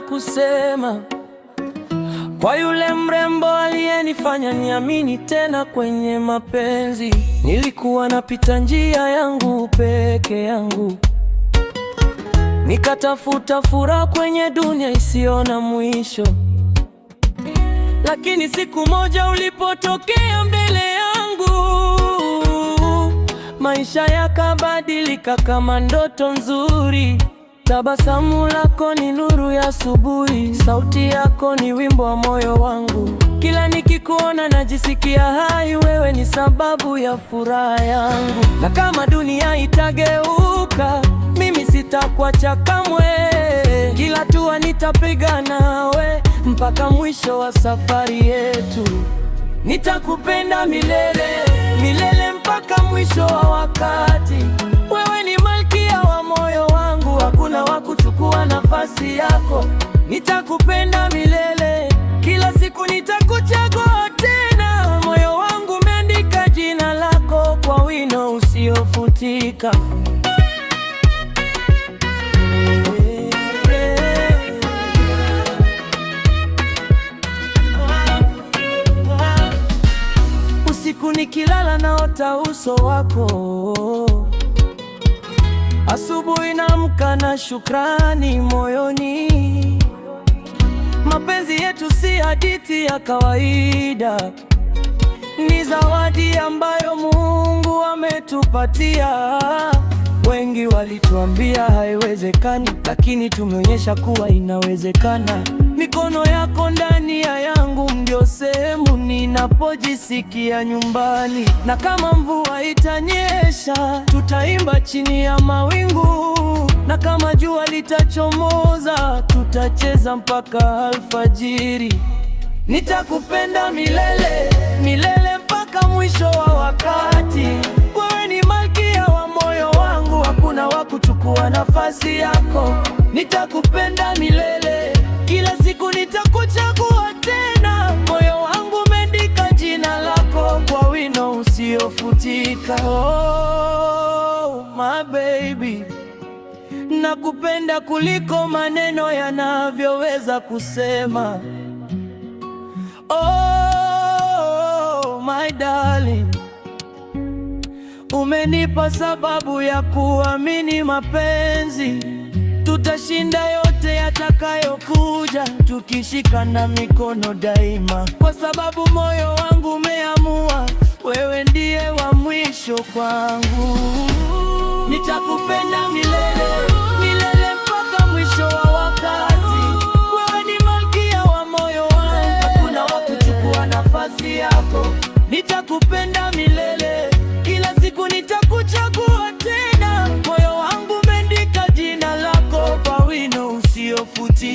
kusema kwa yule mrembo aliyenifanya niamini tena kwenye mapenzi. Nilikuwa napita njia yangu peke yangu, nikatafuta furaha kwenye dunia isiyo na mwisho. Lakini siku moja ulipotokea mbele yangu, maisha yakabadilika kama ndoto nzuri. Tabasamu lako ni nuru ya asubuhi, sauti yako ni wimbo wa moyo wangu. Kila nikikuona najisikia hai, wewe ni sababu ya furaha yangu. Na kama dunia itageuka, mimi sitakuacha kamwe. Kila hatua nitapiga nawe mpaka mwisho wa safari yetu. Nitakupenda milele, milele mpaka mwisho wa wakati. Wewe ni malkia wa moyo wangu, hakuna wa kuchukua nafasi yako. Nitakupenda milele, kila siku nitakuchagua tena. Moyo wangu umeandika jina lako kwa wino usiofutika. Usiku nikilala naota uso wako, asubuhi naamka na shukrani moyoni. Mapenzi yetu si hadithi ya kawaida, ni zawadi ambayo Mungu ametupatia. Wengi walituambia haiwezekani, lakini tumeonyesha kuwa inawezekana. Mikono yako ndani ya yangu ndio sehemu ninapojisikia nyumbani. Na kama mvua itanyesha, tutaimba chini ya mawingu. Na kama jua litachomoza, tutacheza mpaka alfajiri. Nitakupenda milele, milele mpaka mwisho wa wakati. Wewe ni malkia wa moyo wangu, hakuna wa kuchukua nafasi yako. Nitakupenda milele, kila siku nitakuchagua tena. Moyo wangu umeandika jina lako kwa wino usiofutika. Oh, my baby, nakupenda kuliko maneno yanavyoweza kusema. Oh, my darling, umenipa sababu ya kuamini mapenzi. Tutashinda yote yatakayokuja, tukishikana mikono daima. Kwa sababu moyo wangu umeamua, wewe ndiye wa mwisho kwangu. Nitakupenda milele, milele mpaka mwisho wa wakati. Wewe ni malkia wa moyo wangu, hakuna wa kuchukua nafasi yako. Nitakupenda milele, kila siku nitakuchagua tena. Moyo wangu umeandika jina lako kwa wino usiofutika.